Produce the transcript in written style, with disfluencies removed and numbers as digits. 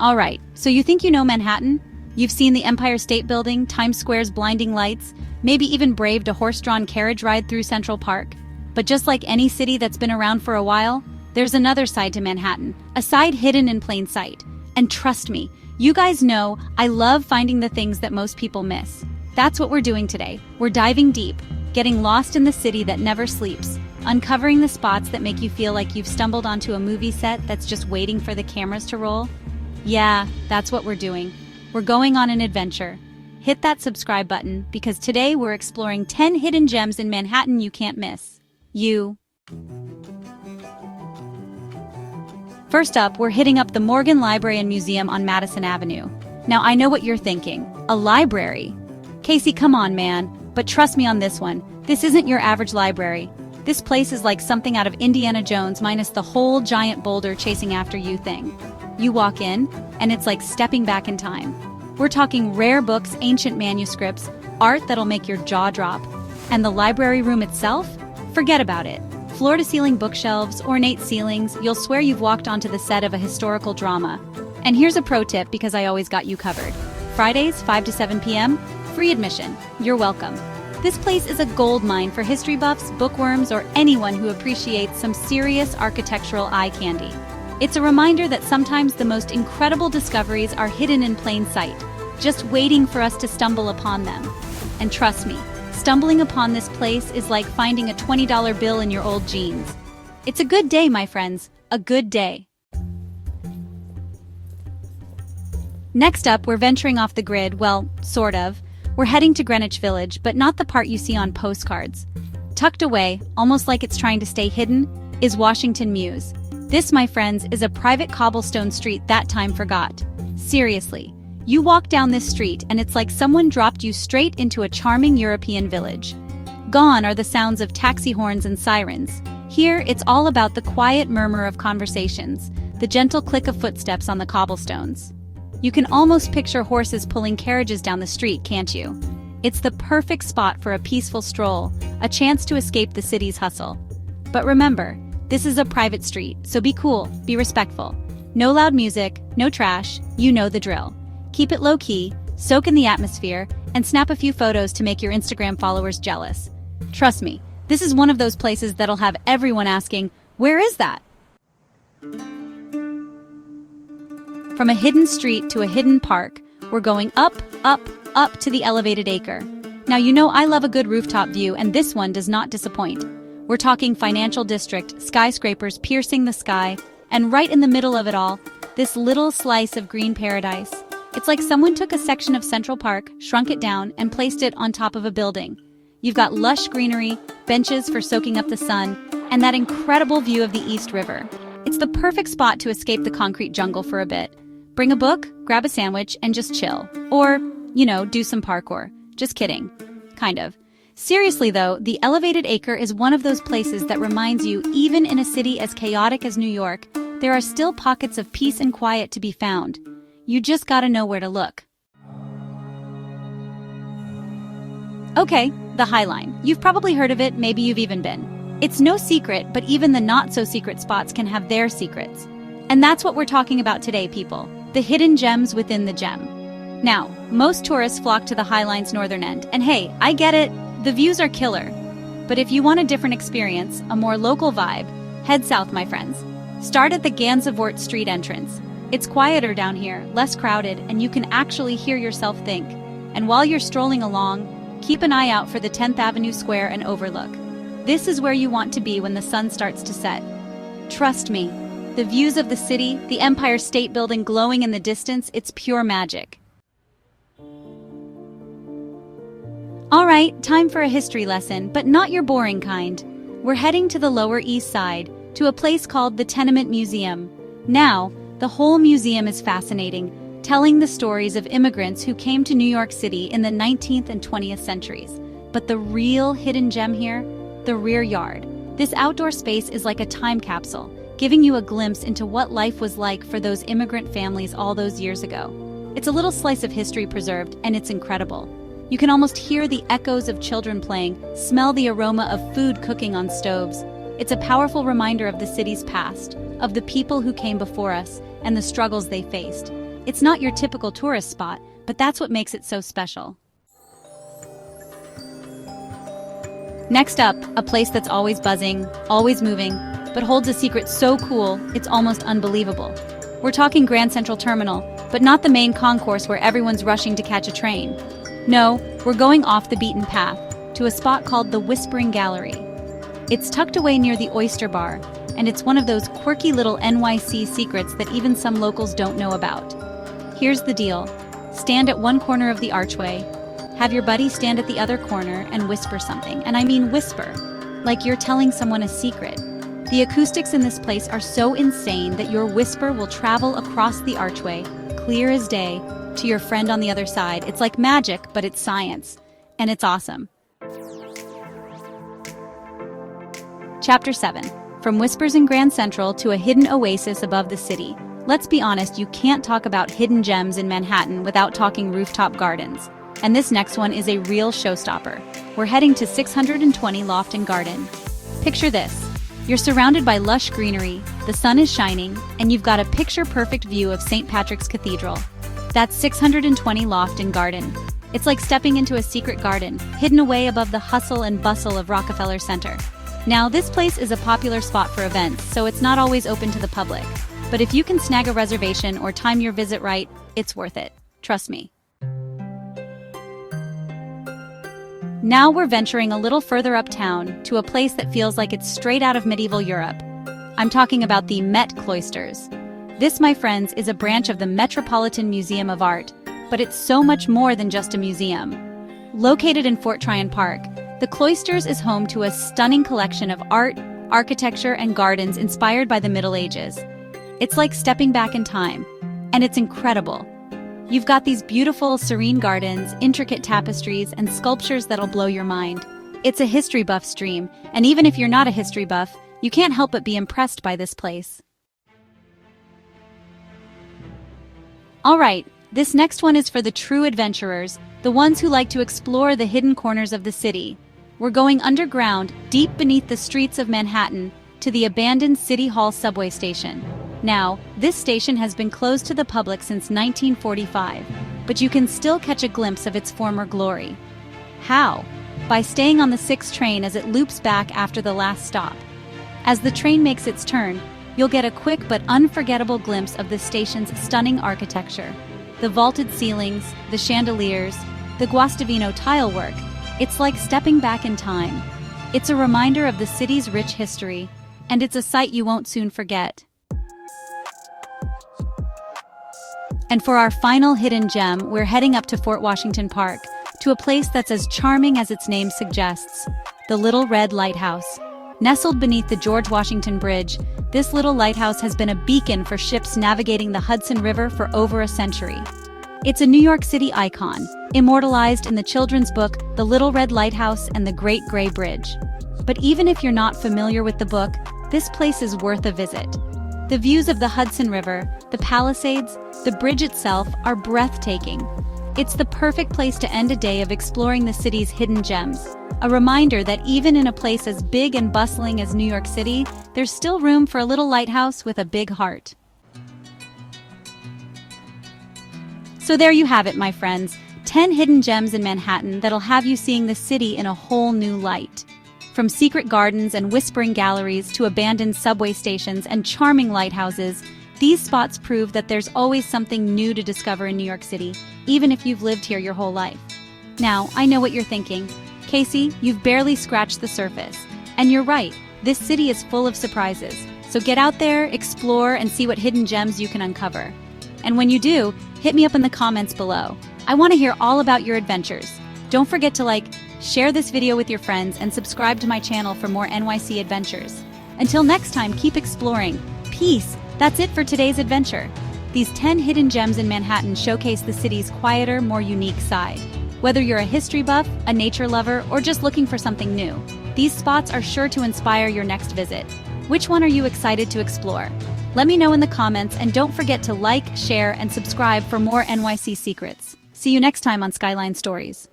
All right, so you think you know Manhattan? You've seen the Empire State Building, Times Square's blinding lights, maybe even braved a horse-drawn carriage ride through Central Park. But just like any city that's been around for a while, there's another side to Manhattan, a side hidden in plain sight. And trust me, you guys know I love finding the things that most people miss. That's what we're doing today. We're diving deep, getting lost in the city that never sleeps, uncovering the spots that make you feel like you've stumbled onto a movie set that's just waiting for the cameras to roll. Yeah, that's what we're doing. We're going on an adventure. Hit that subscribe button because today we're exploring 10 hidden gems in Manhattan you can't miss. First up, we're hitting up the Morgan Library and Museum on Madison Avenue. Now, I know what you're thinking. A library? Casey, come on, man. But trust me on this one. This isn't your average library. This place is like something out of Indiana Jones minus the whole giant boulder chasing after you thing. You walk in, and it's like stepping back in time. We're talking rare books, ancient manuscripts, art that'll make your jaw drop. And the library room itself? Forget about it. Floor-to-ceiling bookshelves, ornate ceilings, you'll swear you've walked onto the set of a historical drama. And here's a pro tip because I always got you covered. Fridays, 5 to 7 p.m., free admission. You're welcome. This place is a gold mine for history buffs, bookworms, or anyone who appreciates some serious architectural eye candy. It's a reminder that sometimes the most incredible discoveries are hidden in plain sight, just waiting for us to stumble upon them. And trust me, stumbling upon this place is like finding a $20 bill in your old jeans. It's a good day, my friends, a good day. Next up, we're venturing off the grid, well, sort of. We're heading to Greenwich Village, but not the part you see on postcards. Tucked away, almost like it's trying to stay hidden, is Washington Mews. This, my friends, is a private cobblestone street that time forgot. Seriously, you walk down this street and it's like someone dropped you straight into a charming European village. Gone are the sounds of taxi horns and sirens. Here, it's all about the quiet murmur of conversations, the gentle click of footsteps on the cobblestones. You can almost picture horses pulling carriages down the street, can't you? It's the perfect spot for a peaceful stroll, a chance to escape the city's hustle. But remember, this is a private street, so be cool, be respectful. No loud music, no trash, you know the drill. Keep it low-key, soak in the atmosphere, and snap a few photos to make your Instagram followers jealous. Trust me, this is one of those places that'll have everyone asking, "Where is that?" From a hidden street to a hidden park, we're going up, up, up to the Elevated Acre. Now you know I love a good rooftop view, and this one does not disappoint. We're talking financial district, skyscrapers piercing the sky, and right in the middle of it all, this little slice of green paradise. It's like someone took a section of Central Park, shrunk it down, and placed it on top of a building. You've got lush greenery, benches for soaking up the sun, and that incredible view of the East River. It's the perfect spot to escape the concrete jungle for a bit. Bring a book, grab a sandwich, and just chill. Or, do some parkour. Just kidding. Kind of. Seriously though, the Elevated Acre is one of those places that reminds you, even in a city as chaotic as New York, there are still pockets of peace and quiet to be found. You just gotta know where to look. Okay, the High Line. You've probably heard of it, maybe you've even been. It's no secret, but even the not-so-secret spots can have their secrets. And that's what we're talking about today, people. The hidden gems within the gem. Now, most tourists flock to the High Line's northern end, and hey, I get it, the views are killer. But if you want a different experience, a more local vibe, head south, my friends. Start at the Gansevoort Street entrance. It's quieter down here, less crowded, and you can actually hear yourself think. And while you're strolling along, keep an eye out for the 10th Avenue Square and Overlook. This is where you want to be when the sun starts to set. Trust me, the views of the city, the Empire State Building glowing in the distance, it's pure magic. All right, time for a history lesson, but not your boring kind. We're heading to the Lower East Side, to a place called the Tenement Museum. Now, the whole museum is fascinating, telling the stories of immigrants who came to New York City in the 19th and 20th centuries. But the real hidden gem here? The rear yard. This outdoor space is like a time capsule, giving you a glimpse into what life was like for those immigrant families all those years ago. It's a little slice of history preserved, and it's incredible. You can almost hear the echoes of children playing, smell the aroma of food cooking on stoves. It's a powerful reminder of the city's past, of the people who came before us, and the struggles they faced. It's not your typical tourist spot, but that's what makes it so special. Next up, a place that's always buzzing, always moving, but holds a secret so cool, it's almost unbelievable. We're talking Grand Central Terminal, but not the main concourse where everyone's rushing to catch a train. No, we're going off the beaten path, to a spot called the Whispering Gallery. It's tucked away near the Oyster Bar, and it's one of those quirky little NYC secrets that even some locals don't know about. Here's the deal. Stand at one corner of the archway, have your buddy stand at the other corner and whisper something, and I mean whisper, like you're telling someone a secret. The acoustics in this place are so insane that your whisper will travel across the archway, clear as day, to your friend on the other side. It's like magic, but it's science. And it's awesome. Chapter 7. From whispers in Grand Central to a hidden oasis above the city. Let's be honest, you can't talk about hidden gems in Manhattan without talking rooftop gardens. And this next one is a real showstopper. We're heading to 620 Loft and Garden. Picture this. You're surrounded by lush greenery, the sun is shining, and you've got a picture-perfect view of St. Patrick's Cathedral. That's 620 Loft and Garden. It's like stepping into a secret garden, hidden away above the hustle and bustle of Rockefeller Center. Now, this place is a popular spot for events, so it's not always open to the public. But if you can snag a reservation or time your visit right, it's worth it. Trust me. Now we're venturing a little further uptown to a place that feels like it's straight out of medieval Europe. I'm talking about the Met Cloisters. This, my friends, is a branch of the Metropolitan Museum of Art, but it's so much more than just a museum. Located in Fort Tryon Park, the Cloisters is home to a stunning collection of art, architecture, and gardens inspired by the Middle Ages. It's like stepping back in time, and it's incredible. You've got these beautiful, serene gardens, intricate tapestries, and sculptures that'll blow your mind. It's a history buff's dream, and even if you're not a history buff, you can't help but be impressed by this place. Alright, this next one is for the true adventurers, the ones who like to explore the hidden corners of the city. We're going underground, deep beneath the streets of Manhattan, to the abandoned City Hall subway station. Now, this station has been closed to the public since 1945, but you can still catch a glimpse of its former glory. How? By staying on the 6 train as it loops back after the last stop. As the train makes its turn, you'll get a quick but unforgettable glimpse of the station's stunning architecture. The vaulted ceilings, the chandeliers, the Guastavino tile work. It's like stepping back in time. It's a reminder of the city's rich history, and it's a sight you won't soon forget. And for our final hidden gem, we're heading up to Fort Washington Park, to a place that's as charming as its name suggests, the Little Red Lighthouse. Nestled beneath the George Washington Bridge, this little lighthouse has been a beacon for ships navigating the Hudson River for over a century. It's a New York City icon, immortalized in the children's book The Little Red Lighthouse and the Great Gray Bridge. But even if you're not familiar with the book, this place is worth a visit. The views of the Hudson River, the Palisades, the bridge itself are breathtaking. It's the perfect place to end a day of exploring the city's hidden gems. A reminder that even in a place as big and bustling as New York City, there's still room for a little lighthouse with a big heart. So there you have it, my friends. 10 hidden gems in Manhattan that'll have you seeing the city in a whole new light. From secret gardens and whispering galleries to abandoned subway stations and charming lighthouses, these spots prove that there's always something new to discover in New York City, even if you've lived here your whole life. Now, I know what you're thinking. Casey, you've barely scratched the surface. And you're right, this city is full of surprises. So get out there, explore, and see what hidden gems you can uncover. And when you do, hit me up in the comments below. I want to hear all about your adventures. Don't forget to share this video with your friends, and subscribe to my channel for more NYC adventures. Until next time, keep exploring. Peace! That's it for today's adventure. These 10 hidden gems in Manhattan showcase the city's quieter, more unique side. Whether you're a history buff, a nature lover, or just looking for something new, these spots are sure to inspire your next visit. Which one are you excited to explore? Let me know in the comments, and don't forget to like, share, and subscribe for more NYC secrets. See you next time on Skyline Stories.